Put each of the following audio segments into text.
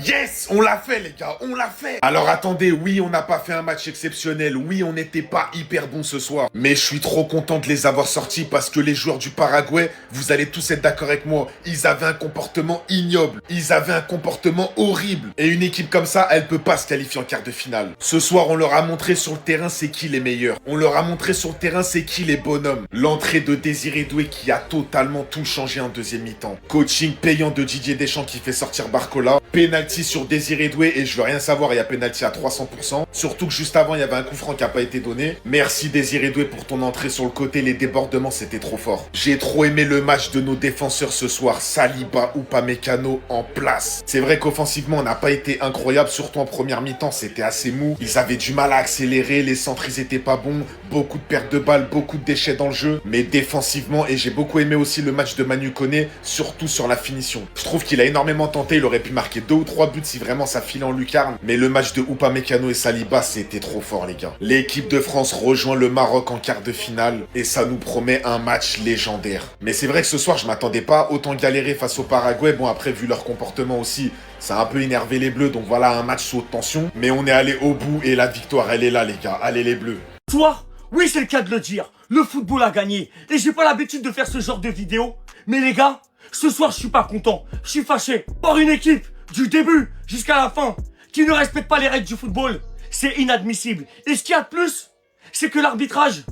Yes, on l'a fait les gars, on l'a fait. Alors attendez, oui, on n'a pas fait un match exceptionnel, oui, on n'était pas hyper bon ce soir, mais je suis trop content de les avoir sortis parce que les joueurs du Paraguay, vous allez tous être d'accord avec moi, ils avaient un comportement ignoble, ils avaient un comportement horrible, et une équipe comme ça, elle peut pas se qualifier en quart de finale. Ce soir, on leur a montré sur le terrain c'est qui les meilleurs, on leur a montré sur le terrain c'est qui les bonhommes. L'entrée de Désiré Doué qui a totalement tout changé en deuxième mi-temps. Coaching payant de Didier Deschamps qui fait sortir Barcola. Penalty sur Désiré Doué et je veux rien savoir, il y a penalty à 300%. Surtout que juste avant, il y avait un coup franc qui n'a pas été donné. Merci Désiré Doué pour ton entrée sur le côté, les débordements c'était trop fort. J'ai trop aimé le match de nos défenseurs ce soir, Saliba ou Upamecano en place. C'est vrai qu'offensivement, on n'a pas été incroyable, surtout en première mi-temps, c'était assez mou. Ils avaient du mal à accélérer, les centres ils étaient pas bons, beaucoup de pertes de balles, beaucoup de déchets dans le jeu. Mais défensivement, et j'ai beaucoup aimé aussi le match de Manu Koné, surtout sur la finition. Je trouve qu'il a énormément tenté, il aurait pu marquer 2 ou 3 buts si vraiment ça filait en lucarne. Mais le match de Upamecano et Saliba, c'était trop fort les gars. L'équipe de France rejoint le Maroc en quart de finale et ça nous promet un match légendaire. Mais c'est vrai que ce soir, je m'attendais pas autant galérer face au Paraguay. Bon après, vu leur comportement aussi, ça a un peu énervé les Bleus, donc voilà un match sous haute tension. Mais on est allé au bout et la victoire, elle est là les gars. Allez les Bleus. Toi, oui c'est le cas de le dire, le football a gagné. Et j'ai pas l'habitude de faire ce genre de vidéo. Mais les gars, ce soir je suis pas content. Je suis fâché par une équipe, du début jusqu'à la fin, qui ne respecte pas les règles du football. C'est inadmissible. Et ce qu'il y a de plus, c'est que l'arbitrage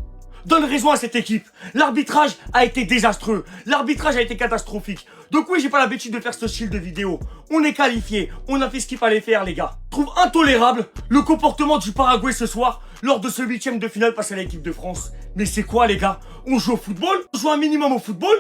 donne raison à cette équipe. L'arbitrage a été désastreux. L'arbitrage a été catastrophique. Donc oui, j'ai pas l'habitude de faire ce style de vidéo. On est qualifié. On a fait ce qu'il fallait faire, les gars. Je trouve intolérable le comportement du Paraguay ce soir lors de ce 8e de finale face à l'équipe de France. Mais c'est quoi, les gars? On joue au football? On joue un minimum au football?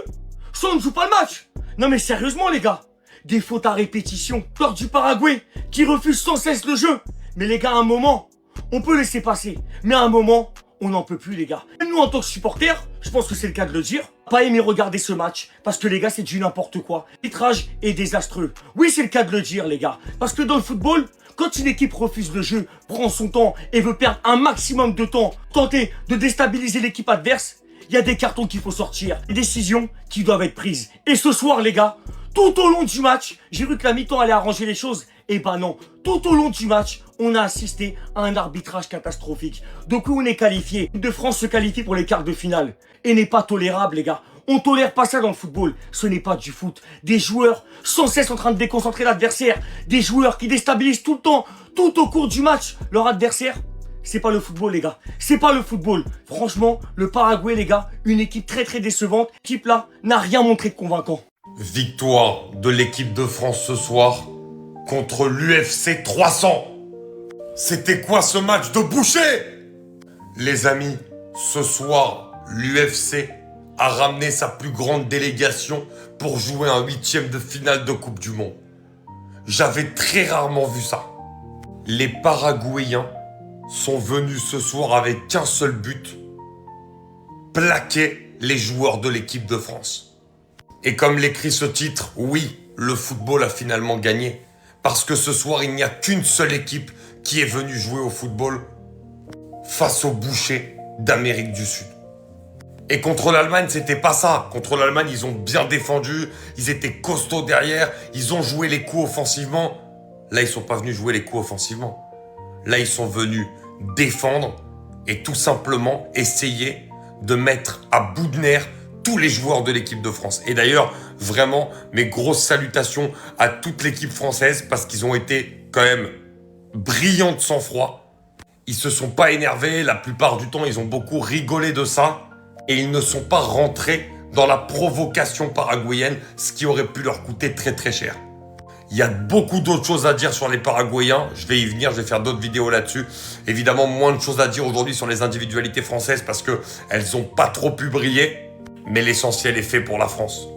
Soit on ne joue pas le match. Non mais sérieusement, les gars. Des fautes à répétition lors du Paraguay qui refuse sans cesse le jeu. Mais les gars, à un moment, on peut laisser passer. Mais à un moment, on n'en peut plus les gars. Même nous en tant que supporters, je pense que c'est le cas de le dire, pas aimé regarder ce match parce que les gars c'est du n'importe quoi. L'arbitrage est désastreux. Oui c'est le cas de le dire les gars. Parce que dans le football, quand une équipe refuse le jeu, prend son temps et veut perdre un maximum de temps, tenter de déstabiliser l'équipe adverse, il y a des cartons qu'il faut sortir, des décisions qui doivent être prises. Et ce soir les gars, tout au long du match, j'ai vu que la mi-temps allait arranger les choses. Et bah non, tout au long du match, on a assisté à un arbitrage catastrophique. Donc oui, on est qualifié. L'équipe de France se qualifie pour les quarts de finale. Et n'est pas tolérable, les gars. On tolère pas ça dans le football. Ce n'est pas du foot. Des joueurs sans cesse en train de déconcentrer l'adversaire. Des joueurs qui déstabilisent tout le temps, tout au cours du match, leur adversaire. C'est pas le football, les gars. C'est pas le football. Franchement, le Paraguay, les gars, une équipe très très décevante. L'équipe là n'a rien montré de convaincant. Victoire de l'équipe de France ce soir contre l'UFC 300. C'était quoi ce match de boucher? Les amis, ce soir, l'UFC a ramené sa plus grande délégation pour jouer un 8e de finale de Coupe du Monde. J'avais très rarement vu ça. Les Paraguayens sont venus ce soir avec qu'un seul but: plaquer les joueurs de l'équipe de France. Et comme l'écrit ce titre, oui, le football a finalement gagné. Parce que ce soir, il n'y a qu'une seule équipe qui est venue jouer au football face aux bouchers d'Amérique du Sud. Et contre l'Allemagne, c'était pas ça. Contre l'Allemagne, ils ont bien défendu, ils étaient costauds derrière, ils ont joué les coups offensivement. Là, ils sont pas venus jouer les coups offensivement. Là, ils sont venus défendre et tout simplement essayer de mettre à bout de nerfs tous les joueurs de l'équipe de France. Et d'ailleurs, vraiment, mes grosses salutations à toute l'équipe française parce qu'ils ont été quand même brillants de sang-froid. Ils se sont pas énervés, la plupart du temps, ils ont beaucoup rigolé de ça et ils ne sont pas rentrés dans la provocation paraguayenne, ce qui aurait pu leur coûter très très cher. Il y a beaucoup d'autres choses à dire sur les Paraguayens. Je vais y venir, je vais faire d'autres vidéos là-dessus. Évidemment, moins de choses à dire aujourd'hui sur les individualités françaises parce qu'elles n'ont pas trop pu briller. Mais l'essentiel est fait pour la France,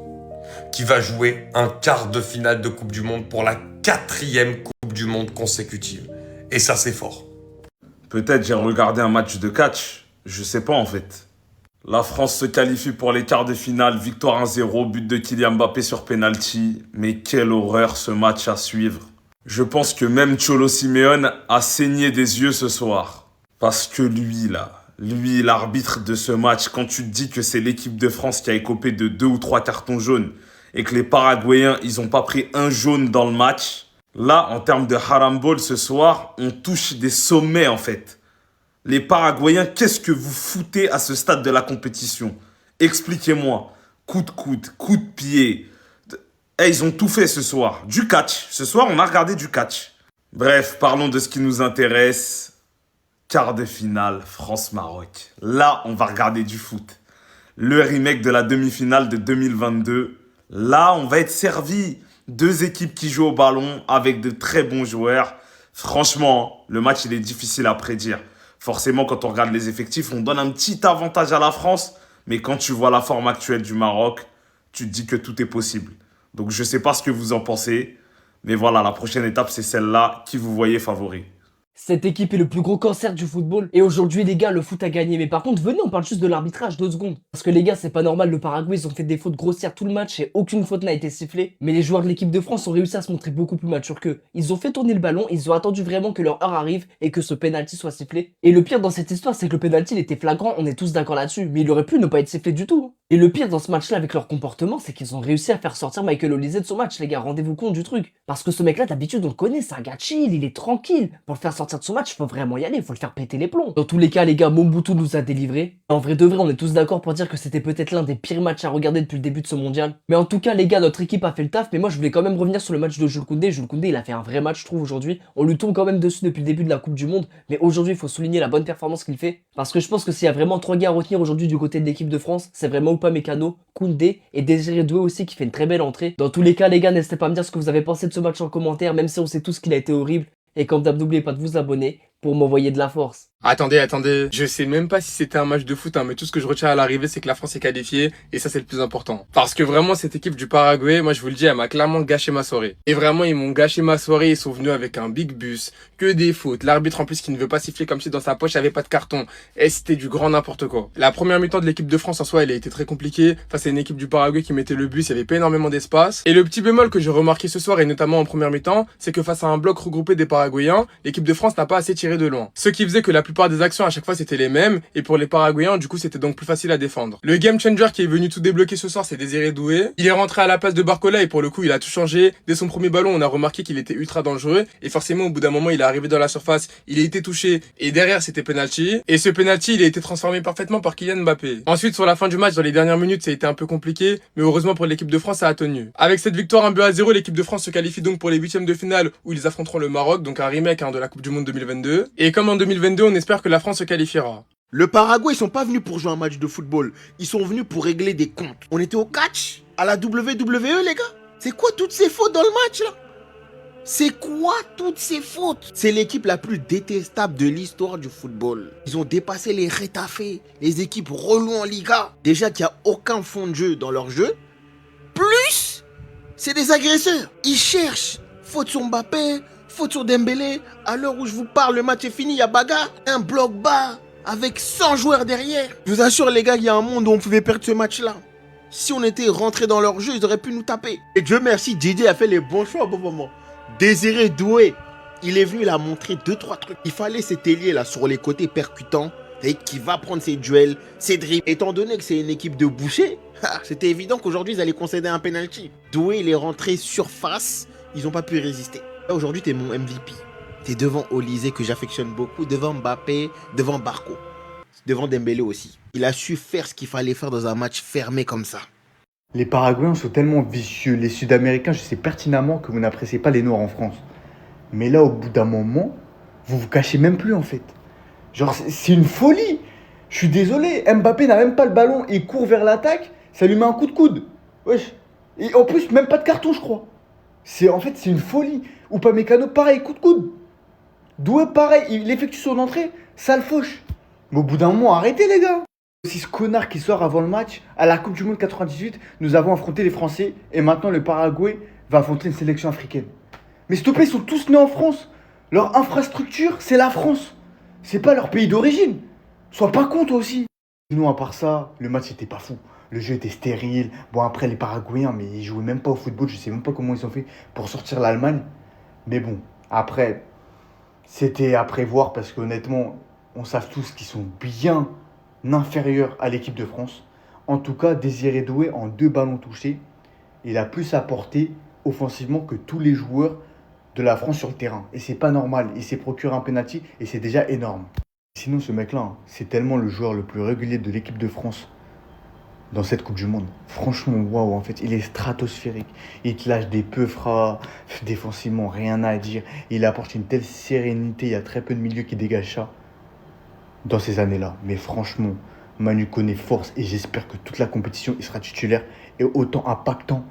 qui va jouer un quart de finale de Coupe du Monde pour la 4e Coupe du Monde consécutive. Et ça, c'est fort. Peut-être j'ai regardé un match de catch. Je sais pas en fait. La France se qualifie pour les quarts de finale. Victoire 1-0, but de Kylian Mbappé sur penalty. Mais quelle horreur ce match à suivre. Je pense que même Cholo Simeone a saigné des yeux ce soir. Parce que lui, l'arbitre de ce match, quand tu te dis que c'est l'équipe de France qui a écopé de 2 ou 3 cartons jaunes et que les Paraguayens, ils ont pas pris un jaune dans le match, Là, en termes de haram ball ce soir, on touche des sommets en fait. Les Paraguayens, qu'est-ce que vous foutez à ce stade de la compétition? Expliquez-moi. Coup de coude, coup de pied. Ils ont tout fait ce soir. Du catch. Ce soir, on a regardé du catch. Bref, parlons de ce qui nous intéresse. Quart de finale, France-Maroc. Là, on va regarder du foot. Le remake de la demi-finale de 2022. Là, on va être servi. Deux équipes qui jouent au ballon avec de très bons joueurs. Franchement, le match, il est difficile à prédire. Forcément, quand on regarde les effectifs, on donne un petit avantage à la France. Mais quand tu vois la forme actuelle du Maroc, tu te dis que tout est possible. Donc, je ne sais pas ce que vous en pensez. Mais voilà, la prochaine étape, c'est celle-là. Qui vous voyez favori? Cette équipe est le plus gros cancer du football. Et aujourd'hui, les gars, le foot a gagné. Mais par contre, venez, on parle juste de l'arbitrage, 2 secondes. Parce que les gars, c'est pas normal. Le Paraguay, ils ont fait des fautes grossières tout le match et aucune faute n'a été sifflée. Mais les joueurs de l'équipe de France ont réussi à se montrer beaucoup plus matures qu'eux. Ils ont fait tourner le ballon, ils ont attendu vraiment que leur heure arrive et que ce penalty soit sifflé. Et le pire dans cette histoire, c'est que le penalty, il était flagrant, on est tous d'accord là-dessus. Mais il aurait pu ne pas être sifflé du tout. Et le pire dans ce match-là avec leur comportement, c'est qu'ils ont réussi à faire sortir Michael Olise de son match, les gars. Rendez-vous compte du truc. Parce que ce mec-là, d'habitude, on le connaît, c'est un gars chill, il est tranquille. Pour le faire sortir de son match, faut vraiment y aller, faut le faire péter les plombs. Dans tous les cas, les gars, Mobutu nous a délivré. En vrai de vrai, on est tous d'accord pour dire que c'était peut-être l'un des pires matchs à regarder depuis le début de ce mondial. Mais en tout cas, les gars, notre équipe a fait le taf. Mais moi, je voulais quand même revenir sur le match de Jules Koundé. Jules Koundé, il a fait un vrai match, je trouve, aujourd'hui. On lui tombe quand même dessus depuis le début de la Coupe du Monde. Mais aujourd'hui, il faut souligner la bonne performance qu'il fait. Parce que je pense que s'il y a vraiment 3 gars à retenir aujourd'hui du côté de l'équipe de France, c'est vraiment Upamecano, Koundé et Désiré Doué aussi qui fait une très belle entrée. Dans tous les cas, les gars, n'hésitez pas à me dire ce que vous avez pensé de ce match en commentaire, même si on sait tous qu'il a été horrible. Et comme d'hab, n'oubliez pas de vous abonner pour m'envoyer de la force. Attendez, je sais même pas si c'était un match de foot, hein, mais tout ce que je retiens à l'arrivée, c'est que la France est qualifiée, et ça c'est le plus important. Parce que vraiment, cette équipe du Paraguay, moi je vous le dis, elle m'a clairement gâché ma soirée. Et vraiment, ils m'ont gâché ma soirée, ils sont venus avec un big bus, que des fautes, l'arbitre en plus qui ne veut pas siffler comme si dans sa poche il n'y avait pas de carton, et c'était du grand n'importe quoi. La première mi-temps de l'équipe de France en soi, elle a été très compliquée, face à une équipe du Paraguay qui mettait le bus, il n'y avait pas énormément d'espace. Et le petit bémol que j'ai remarqué ce soir, et notamment en première mi-temps, c'est que face à un bloc regroupé des Paraguayens, l'équipe de France n'a pas assez tiré de loin. Ce qui faisait que la plupart des actions à chaque fois c'était les mêmes, et pour les Paraguayens du coup c'était donc plus facile à défendre. Le game changer qui est venu tout débloquer ce soir, c'est Désiré Doué. Il est rentré à la place de Barcola et pour le coup il a tout changé. Dès son premier ballon on a remarqué qu'il était ultra dangereux, et forcément au bout d'un moment il est arrivé dans la surface, il a été touché, et derrière c'était penalty, et ce penalty il a été transformé parfaitement par Kylian Mbappé. Ensuite sur la fin du match, dans les dernières minutes ça a été un peu compliqué, mais heureusement pour l'équipe de France ça a tenu. Avec cette victoire 1-0, l'équipe de France se qualifie donc pour les huitièmes de finale où ils affronteront le Maroc, donc un remake de la Coupe du Monde 2022. Et comme en 2022 on espère que la France se qualifiera. Le Paraguay, ils sont pas venus pour jouer un match de football. Ils sont venus pour régler des comptes. On était au catch, à la WWE, les gars. C'est quoi toutes ces fautes dans le match, là? C'est quoi toutes ces fautes? C'est l'équipe la plus détestable de l'histoire du football. Ils ont dépassé les Retafe, les équipes reloues en Liga. Déjà qu'il n'y a aucun fond de jeu dans leur jeu. Plus, c'est des agresseurs. Ils cherchent. Faute sur Mbappé, faute sur Dembélé. À l'heure où je vous parle, le match est fini, il y a bagarre. Un bloc bas. Avec 100 joueurs derrière. Je vous assure les gars, il y a un monde où on pouvait perdre ce match-là. Si on était rentré dans leur jeu, ils auraient pu nous taper. Et Dieu merci, JJ a fait les bons choix au bon moment. Désiré Doué, il est venu, il a montré 2-3 trucs. Il fallait cet ailier là sur les côtés percutants et qui va prendre ses duels, ses dribbles. Étant donné que c'est une équipe de bouchers, c'était évident qu'aujourd'hui ils allaient concéder un penalty. Doué, il est rentré surface, ils n'ont pas pu résister. Là aujourd'hui, t'es mon MVP. T'es devant Olise que j'affectionne beaucoup, devant Mbappé, devant Barco, devant Dembélé aussi. Il a su faire ce qu'il fallait faire dans un match fermé comme ça. Les Paraguayens sont tellement vicieux. Les Sud-Américains, je sais pertinemment que vous n'appréciez pas les Noirs en France. Mais là, au bout d'un moment, vous vous cachez même plus en fait. Genre, c'est une folie. Je suis désolé, Mbappé n'a même pas le ballon, il court vers l'attaque, ça lui met un coup de coude. Wesh. Et en plus, même pas de carton, je crois. En fait, c'est une folie. Upamecano, pareil, coup de coude. Doué, pareil, il effectue son entrée, sale fauche. Mais au bout d'un moment, arrêtez les gars. Aussi ce connard qui sort avant le match, à la Coupe du Monde 98, nous avons affronté les Français et maintenant le Paraguay va affronter une sélection africaine. Mais s'il te plaît, ils sont tous nés en France. Leur infrastructure, c'est la France. C'est pas leur pays d'origine. Sois pas con toi aussi. Sinon, à part ça, le match était pas fou. Le jeu était stérile. Bon, après les Paraguayens, mais ils jouaient même pas au football. Je sais même pas comment ils ont fait pour sortir l'Allemagne. Mais bon, après... C'était à prévoir parce qu'honnêtement, on sait tous qu'ils sont bien inférieurs à l'équipe de France. En tout cas, Désiré Doué, en 2 ballons touchés, il a plus apporté offensivement que tous les joueurs de la France sur le terrain. Et c'est pas normal. Il s'est procuré un penalty et c'est déjà énorme. Sinon, ce mec-là, hein, c'est tellement le joueur le plus régulier de l'équipe de France dans cette Coupe du Monde. Franchement, waouh, en fait, il est stratosphérique. Il te lâche des peufras, défensivement, rien à dire. Il apporte une telle sérénité, il y a très peu de milieux qui dégagent ça dans ces années-là. Mais franchement, Manu connaît force et j'espère que toute la compétition, il sera titulaire et autant impactant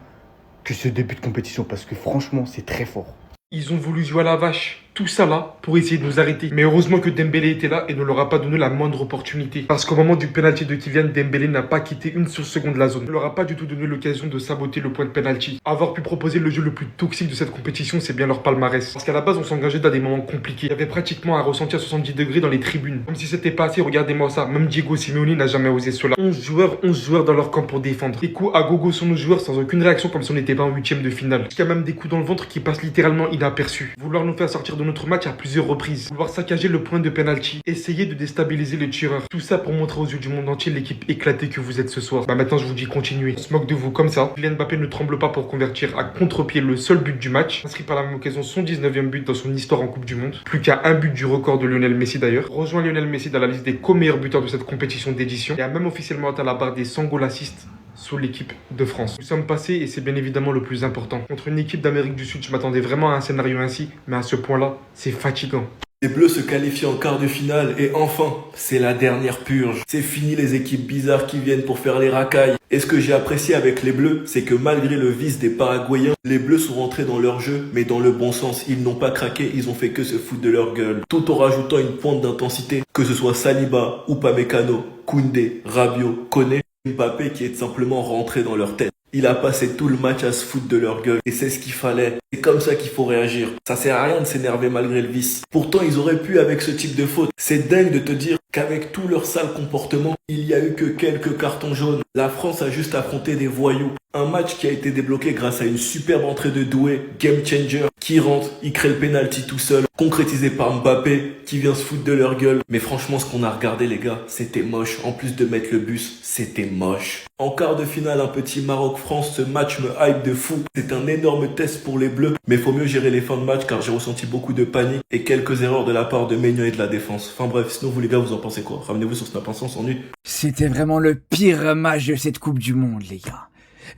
que ce début de compétition parce que franchement, c'est très fort. Ils ont voulu jouer à la vache. Tout ça là pour essayer de nous arrêter. Mais heureusement que Dembélé était là et ne leur a pas donné la moindre opportunité. Parce qu'au moment du penalty de Kylian, Dembélé n'a pas quitté une seule seconde la zone. Il ne leur a pas du tout donné l'occasion de saboter le point de penalty. Avoir pu proposer le jeu le plus toxique de cette compétition, c'est bien leur palmarès. Parce qu'à la base, on s'engageait dans des moments compliqués. Il y avait pratiquement un ressenti à 70 degrés dans les tribunes. Comme si c'était pas assez, regardez-moi ça. Même Diego Simeone n'a jamais osé cela. 11 joueurs dans leur camp pour défendre. Des coups à gogo sur nos joueurs sans aucune réaction comme si on n'était pas en huitième de finale. Il y a même des coups dans le ventre qui passent littéralement inaperçus. Vouloir nous faire sortir de notre match à plusieurs reprises, vouloir saccager le point de penalty, essayer de déstabiliser le tireur. Tout ça pour montrer aux yeux du monde entier l'équipe éclatée que vous êtes ce soir. Bah maintenant je vous dis continuez. On se moque de vous comme ça. Kylian Mbappé ne tremble pas pour convertir à contre-pied le seul but du match. Inscrit par la même occasion son 19e but dans son histoire en Coupe du Monde. Plus qu'à un but du record de Lionel Messi d'ailleurs. Rejoint Lionel Messi dans la liste des co-meilleurs buteurs de cette compétition d'édition. Et a même officiellement atteint la barre des 100 goals assists sous l'équipe de France. Nous sommes passés, et c'est bien évidemment le plus important. Contre une équipe d'Amérique du Sud, je m'attendais vraiment à un scénario ainsi, mais à ce point-là, c'est fatigant. Les Bleus se qualifient en quart de finale et enfin, c'est la dernière purge. C'est fini les équipes bizarres qui viennent pour faire les racailles. Et ce que j'ai apprécié avec les Bleus, c'est que malgré le vice des Paraguayens, les Bleus sont rentrés dans leur jeu, mais dans le bon sens. Ils n'ont pas craqué, ils ont fait que se foutre de leur gueule. Tout en rajoutant une pointe d'intensité, que ce soit Saliba, Upamecano, Koundé, Rabiot, Koné, Mbappé qui est simplement rentré dans leur tête. Il a passé tout le match à se foutre de leur gueule. Et c'est ce qu'il fallait. C'est comme ça qu'il faut réagir. Ça sert à rien de s'énerver malgré le vice. Pourtant, ils auraient pu avec ce type de faute. C'est dingue de te dire qu'avec tout leur sale comportement, il y a eu que quelques cartons jaunes. La France a juste affronté des voyous. Un match qui a été débloqué grâce à une superbe entrée de Doué, game changer, qui rentre, il crée le penalty tout seul, concrétisé par Mbappé, qui vient se foutre de leur gueule. Mais franchement, ce qu'on a regardé, les gars, c'était moche. En plus de mettre le bus, c'était moche. En quart de finale, un petit Maroc-France, ce match me hype de fou. C'est un énorme test pour les Bleus, mais faut mieux gérer les fins de match car j'ai ressenti beaucoup de panique et quelques erreurs de la part de Maignan et de la défense. Enfin bref, sinon vous les gars, vous en pensez quoi? Ramenez-vous sur Snap Instant, on s'ennuie. C'était vraiment le pire match de cette Coupe du Monde, les gars.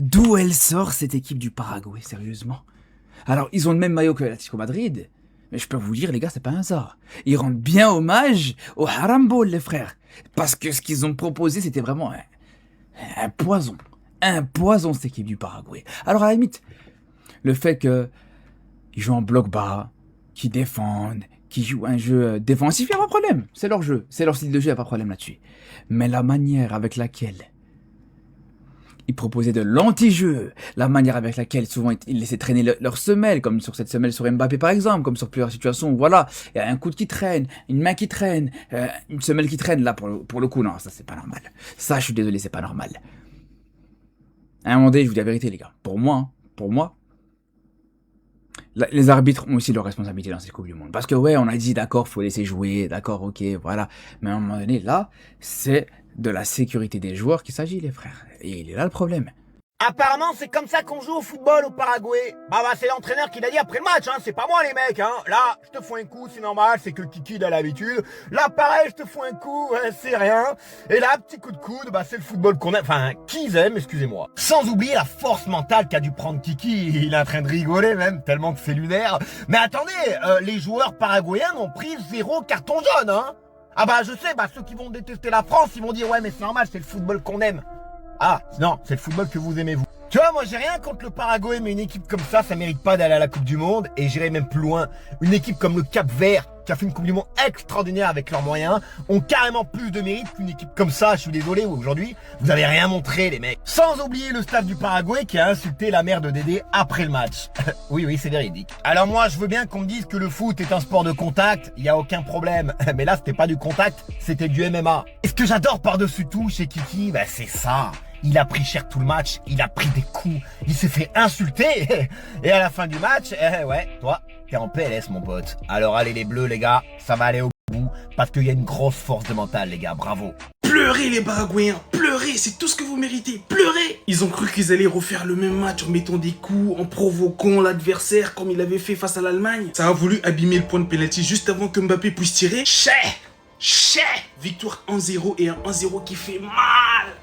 D'où elle sort cette équipe du Paraguay, sérieusement? Alors, ils ont le même maillot que l'Atlético Madrid, mais je peux vous dire, les gars, c'est pas un hasard. Ils rendent bien hommage au Haram Ball, les frères. Parce que ce qu'ils ont proposé, c'était vraiment un poison. Un poison, cette équipe du Paraguay. Alors, à la limite, le fait qu'ils jouent en bloc bas, qu'ils défendent, qu'ils jouent un jeu défensif, il n'y a pas de problème. C'est leur jeu, c'est leur style de jeu, il n'y a pas de problème là-dessus. Mais la manière avec laquelle ils proposaient de l'anti-jeu, la manière avec laquelle souvent ils laissaient traîner leur semelle, comme sur cette semelle sur Mbappé par exemple, comme sur plusieurs situations où voilà, il y a un coude qui traîne, une main qui traîne, une semelle qui traîne, là pour le coup, non, ça c'est pas normal. Ça, je suis désolé, c'est pas normal. À un moment donné, je vous dis la vérité les gars, pour moi, les arbitres ont aussi leur responsabilité dans cette Coupe du Monde. Parce que ouais, on a dit d'accord, faut laisser jouer, d'accord, ok, voilà. Mais à un moment donné, là, c'est de la sécurité des joueurs qu'il s'agit, les frères. Et il est là le problème. Apparemment, c'est comme ça qu'on joue au football au Paraguay. Bah, c'est l'entraîneur qui l'a dit après le match, hein. C'est pas moi, les mecs, hein. Là, je te fous un coup, c'est normal, c'est que Kiki a l'habitude. Là, pareil, je te fous un coup, c'est rien. Et là, petit coup de coude, bah, c'est le football qu'on aime, enfin, qu'ils aiment, excusez-moi. Sans oublier la force mentale qu'a dû prendre Kiki. Il est en train de rigoler, même, tellement que c'est lunaire. Mais attendez, les joueurs paraguayens ont pris 0 carton jaune, hein. Ah bah, je sais, bah, ceux qui vont détester la France, ils vont dire, ouais, mais c'est normal, c'est le football qu'on aime. Ah, non, c'est le football que vous aimez, vous. Tu vois, moi, j'ai rien contre le Paraguay, mais une équipe comme ça mérite pas d'aller à la Coupe du Monde. Et j'irai même plus loin. Une équipe comme le Cap-Vert, qui a fait une Coupe du Monde extraordinaire avec leurs moyens, ont carrément plus de mérite qu'une équipe comme ça. Je suis désolé, aujourd'hui, vous avez rien montré, les mecs. Sans oublier le staff du Paraguay qui a insulté la mère de Dédé après le match. Oui, c'est véridique. Alors moi, je veux bien qu'on me dise que le foot est un sport de contact, il y a aucun problème. Mais là, c'était pas du contact, c'était du MMA. Et ce que j'adore par-dessus tout chez Kiki, bah c'est ça. Il a pris cher tout le match, il a pris des coups, il s'est fait insulter. Et à la fin du match, ouais, toi, t'es en PLS, mon pote. Alors allez les bleus, les gars, ça va aller au bout, parce qu'il y a une grosse force de mental, les gars, bravo. Bleu Pleurez les Paraguayens, pleurez, c'est tout ce que vous méritez, pleurez. Ils ont cru qu'ils allaient refaire le même match en mettant des coups, en provoquant l'adversaire comme il avait fait face à l'Allemagne. Ça a voulu abîmer le point de pénalty juste avant que Mbappé puisse tirer. Victoire 1-0 et un 1-0 qui fait mal.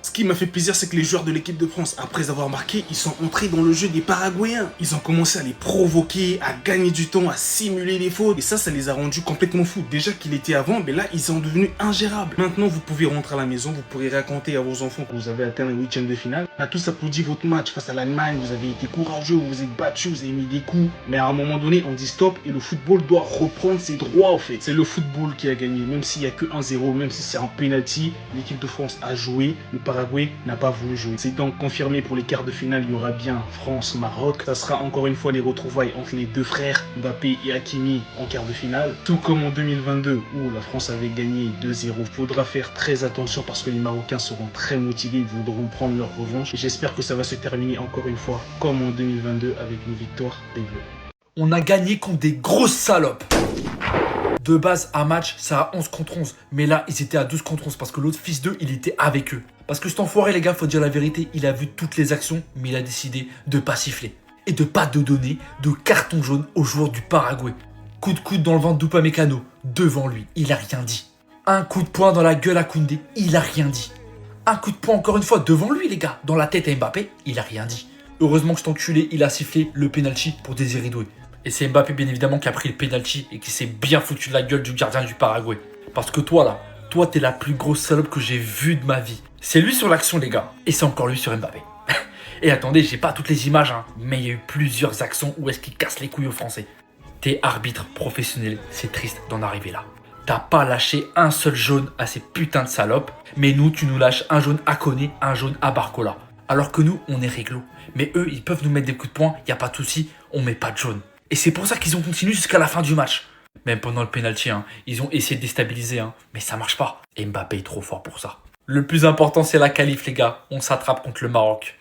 Ce qui m'a fait plaisir, c'est que les joueurs de l'équipe de France, après avoir marqué, ils sont entrés dans le jeu des Paraguayens. Ils ont commencé à les provoquer, à gagner du temps, à simuler les fautes. Et ça les a rendus complètement fous. Déjà qu'il était avant, mais là, ils sont devenus ingérables. Maintenant, vous pouvez rentrer à la maison, vous pourrez raconter à vos enfants que vous avez atteint le 8e de finale. On a tous applaudi votre match face à l'Allemagne. Vous avez été courageux, vous vous êtes battus, vous avez mis des coups. Mais à un moment donné, on dit stop et le football doit reprendre ses droits, en fait. C'est le football qui a gagné, même s'il n'y a que 1-0, même si c'est un penalty, l'équipe de France a joué, le Paraguay n'a pas voulu jouer. C'est donc confirmé pour les quarts de finale, il y aura bien France-Maroc. Ça sera encore une fois les retrouvailles entre les deux frères, Mbappé et Hakimi en quart de finale. Tout comme en 2022 où la France avait gagné 2-0. Il faudra faire très attention parce que les Marocains seront très motivés, ils voudront prendre leur revanche. Et j'espère que ça va se terminer encore une fois comme en 2022 avec une victoire des Bleus. On a gagné contre des grosses salopes. De base, un match, ça a 11 contre 11. Mais là, ils étaient à 12 contre 11 parce que l'autre fils d'eux, il était avec eux. Parce que cet enfoiré, les gars, faut dire la vérité, il a vu toutes les actions, mais il a décidé de pas siffler. Et de pas donner de carton jaune aux joueurs du Paraguay. Coup de coude dans le ventre d'Upamecano, devant lui, il a rien dit. Un coup de poing dans la gueule à Koundé, il a rien dit. Un coup de poing encore une fois devant lui, les gars, dans la tête à Mbappé, il a rien dit. Heureusement que cet enculé, il a sifflé le penalty pour Désiré Doué. Et c'est Mbappé bien évidemment qui a pris le penalty et qui s'est bien foutu de la gueule du gardien du Paraguay. Parce que toi là, toi t'es la plus grosse salope que j'ai vue de ma vie. C'est lui sur l'action les gars, et c'est encore lui sur Mbappé. Et attendez, j'ai pas toutes les images hein, mais il y a eu plusieurs actions où est-ce qu'il casse les couilles aux Français. T'es arbitre professionnel, c'est triste d'en arriver là. T'as pas lâché un seul jaune à ces putains de salopes, mais nous tu nous lâches un jaune à Koné, un jaune à Barcola. Alors que nous on est réglo. Mais eux ils peuvent nous mettre des coups de poing, y a pas de souci, on met pas de jaune. Et c'est pour ça qu'ils ont continué jusqu'à la fin du match. Même pendant le penalty, hein, ils ont essayé de déstabiliser, hein, mais ça marche pas. Et Mbappé est trop fort pour ça. Le plus important, c'est la qualif, les gars. On s'attrape contre le Maroc.